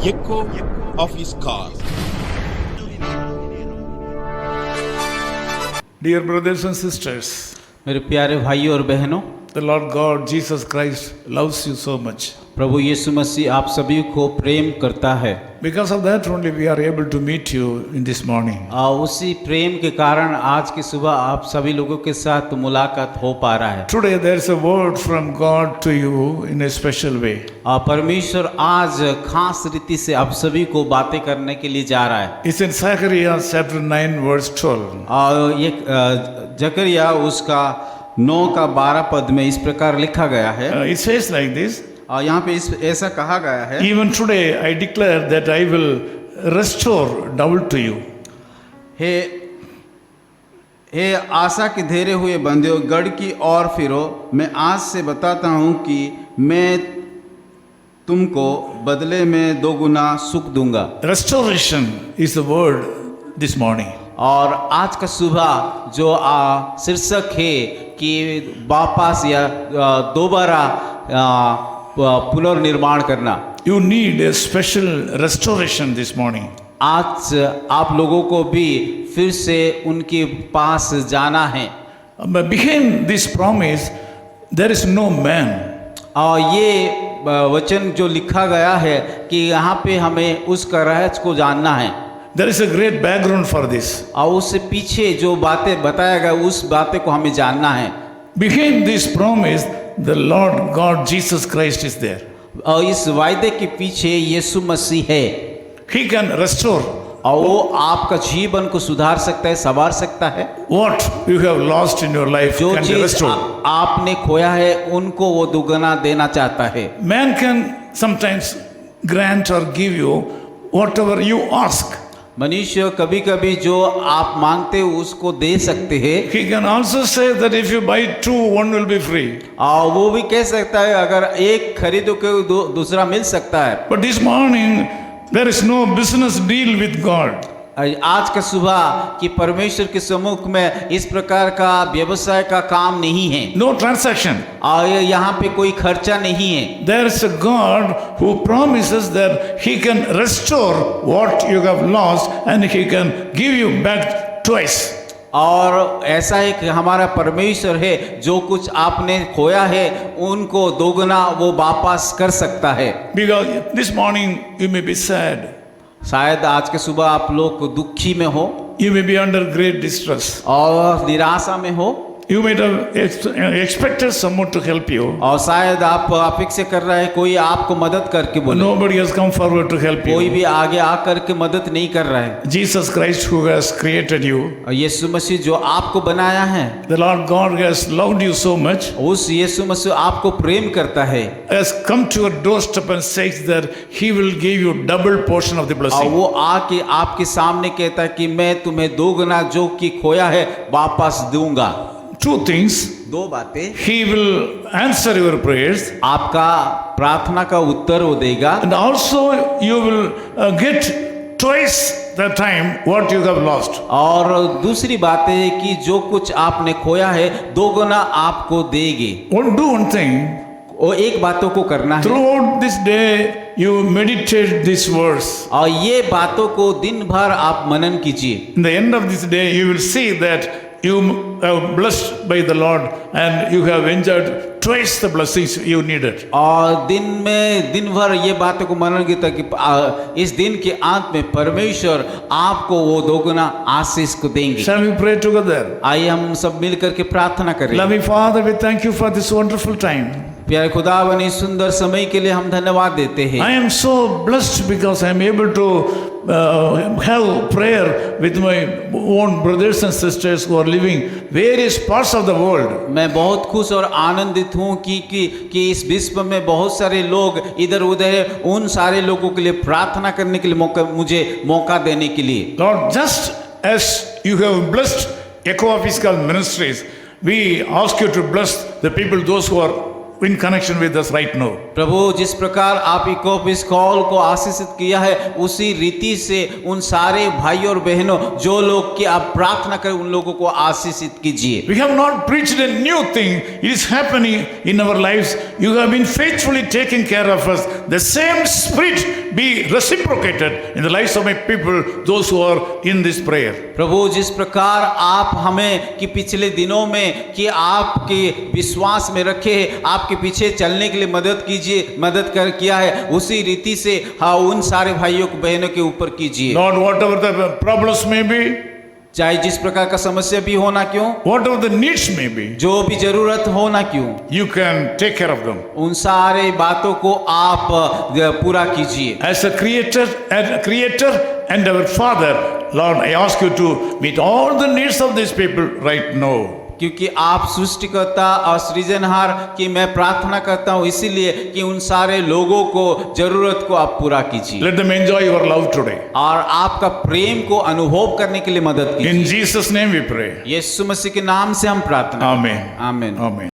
echo of his call. Dear brothers and sisters, मेरे प्यारे भाइयों और बहनों, the Lord God Jesus Christ loves you so much. प्रभु यीशु मसीह आप सभी को प्रेम करता है। Because of that only we are able to meet you in this morning. उसी प्रेम के कारण आज की सुबह आप सभी लोगों के साथ मुलाकात हो पा रहा है। Today there is a word from God to you in a special way. परमेश्वर आज खास रीति से आप सभी को बातें करने के लिए जा रहा है। It's in Zechariah chapter 9 verse 12. ये जकरिया उसका 9 का 12 पद में इस प्रकार लिखा गया है। It says like this. यहाँ पे ऐसा कहा गया है, Even today I declare that I will restore double to you. हे आशा के धेरे हुए बंदियों, गढ़ की ओर फिरो। मैं आज से बताता हूँ कि मैं तुमको बदले में 2 गुना सुख दूंगा। Restoration is the word this morning. और आज का सुबह जो शीर्षक है कि वापस या दोबारा पुनर्निर्माण करना। You need a special restoration this morning. आज आप लोगों को भी फिर से उनके पास जाना है। But behind this promise there is no man. और ये वचन जो लिखा गया है कि यहाँ पे हमें उसका रहस्य को जानना है। There is a great background for this. और उससे पीछे जो बातें बताया गया उस बातें को हमें जानना है। Behind this promise the Lord God Jesus Christ is there. और इस वायदे के पीछे यीशु मसीह है। He can restore और वो आपका जीवन को सुधार सकता है, संवार सकता है। what you have lost in your life जो can be चीज restored. आपने खोया है उनको वो दुगना देना चाहता है। Man can sometimes grant or give you whatever you ask. मनुष्य कभी कभी जो आप मांगते हो उसको दे सकते हैं। He can also say that if you buy 2, 1 will be free. और वो भी कह सकता है अगर एक खरीदो के दूसरा मिल सकता है। But this morning there is no business deal with God. आज का सुबह कि परमेश्वर के सम्मुख में इस प्रकार का व्यवसाय का काम नहीं है। No transaction. और यहाँ पे कोई खर्चा नहीं है। There is a God who promises that He can restore what you have lost and He can give you back twice. और ऐसा है कि हमारा परमेश्वर है जो कुछ आपने खोया है उनको दोगुना वो वापस कर सकता है। Because this morning you may be sad. शायद आज के सुबह आप लोग दुखी में हो, You may be under great distress. और निराशा में हो, You might have expected someone to help you. और शायद आप अपेक्षा कर रहे हैं कोई आपको मदद करके बोले। Nobody has come forward to help कोई you. भी आगे आकर के मदद नहीं कर रहा है। Jesus Christ who has created you. और यीशु मसीह जो आपको बनाया है, The Lord God has loved you so much. उस यीशु मसीह आपको प्रेम करता है। Has come to your doorstep and says that He will give you double portion of the और blessing. वो आके आपके सामने कहता है कि मैं तुम्हें 2 गुना जो कि खोया है वापस दूंगा। 2 things. 2 बातें, He will answer your prayers आपका प्रार्थना का उत्तर वो देगा, and also you will get twice the time what you have lost. और दूसरी बात है कि जो कुछ आपने खोया है 2 गुना आपको देगी। Do one thing. वो एक बातों को करना है। Throughout this day you meditate this verse. और ये बातों को दिन भर आप मनन कीजिए। In the end of this day you will see that you are blessed by the Lord and you have enjoyed twice the blessings you needed. और दिन भर ये बातों को मनन कीजिए ताकि इस दिन के अंत में परमेश्वर आपको वो 2 गुना आशीष को देंगे। Shall we pray together? आइए हम सब मिल करके प्रार्थना करें। Loving Father, we thank you for this wonderful time. प्यारे खुदावन इस सुंदर समय के लिए हम धन्यवाद देते हैं। I am so blessed because I am able to have prayer with my own brothers and sisters who are living various parts of the world. मैं बहुत खुश और आनंदित हूँ कि इस विश्व में बहुत सारे लोग इधर उधर हैं, उन सारे लोगों के लिए प्रार्थना करने के लिए मुझे मौका देने के लिए। Lord, just as you have blessed Echo Episcopal Ministries, we ask you to bless the people, those who are in connection with us right now. प्रभु जिस प्रकार आप को इस कॉल को आशीषित किया है, उसी रीति से उन सारे भाई और बहनों जो लोग की आप प्रार्थना करें उन लोगों को आशीषित कीजिए। We have not preached a new thing. It is happening in our lives. You have been faithfully taking care of us. The same spirit be reciprocated in the lives of my people, those who are in this prayer. प्रभु जिस प्रकार आप हमें कि पिछले दिनों में कि आपके विश्वास में रखे, आपके पीछे चलने के लिए मदद किया है, उसी रीति से हाँ उन सारे भाइयों को बहनों के ऊपर कीजिए। Lord, whatever the problems may be, चाहे जिस प्रकार का समस्या भी होना क्यों, whatever the needs may be, जो भी जरूरत होना क्यों, you can take care of them. उन सारे बातों को आप पूरा कीजिए। As a creator and our Father, Lord, I ask you to meet all the needs of these people right now. क्योंकि आप सृष्टिकर्ता और सृजनहार की मैं प्रार्थना करता हूँ, इसीलिए कि उन सारे लोगों को जरूरत को आप पूरा कीजिए। Let them enjoy your love today. और आपका प्रेम को अनुभव करने के लिए मदद कीजिए। In Jesus' name we pray. यीशु मसीह के नाम से हम प्रार्थना। Amen. आमीन। Amen.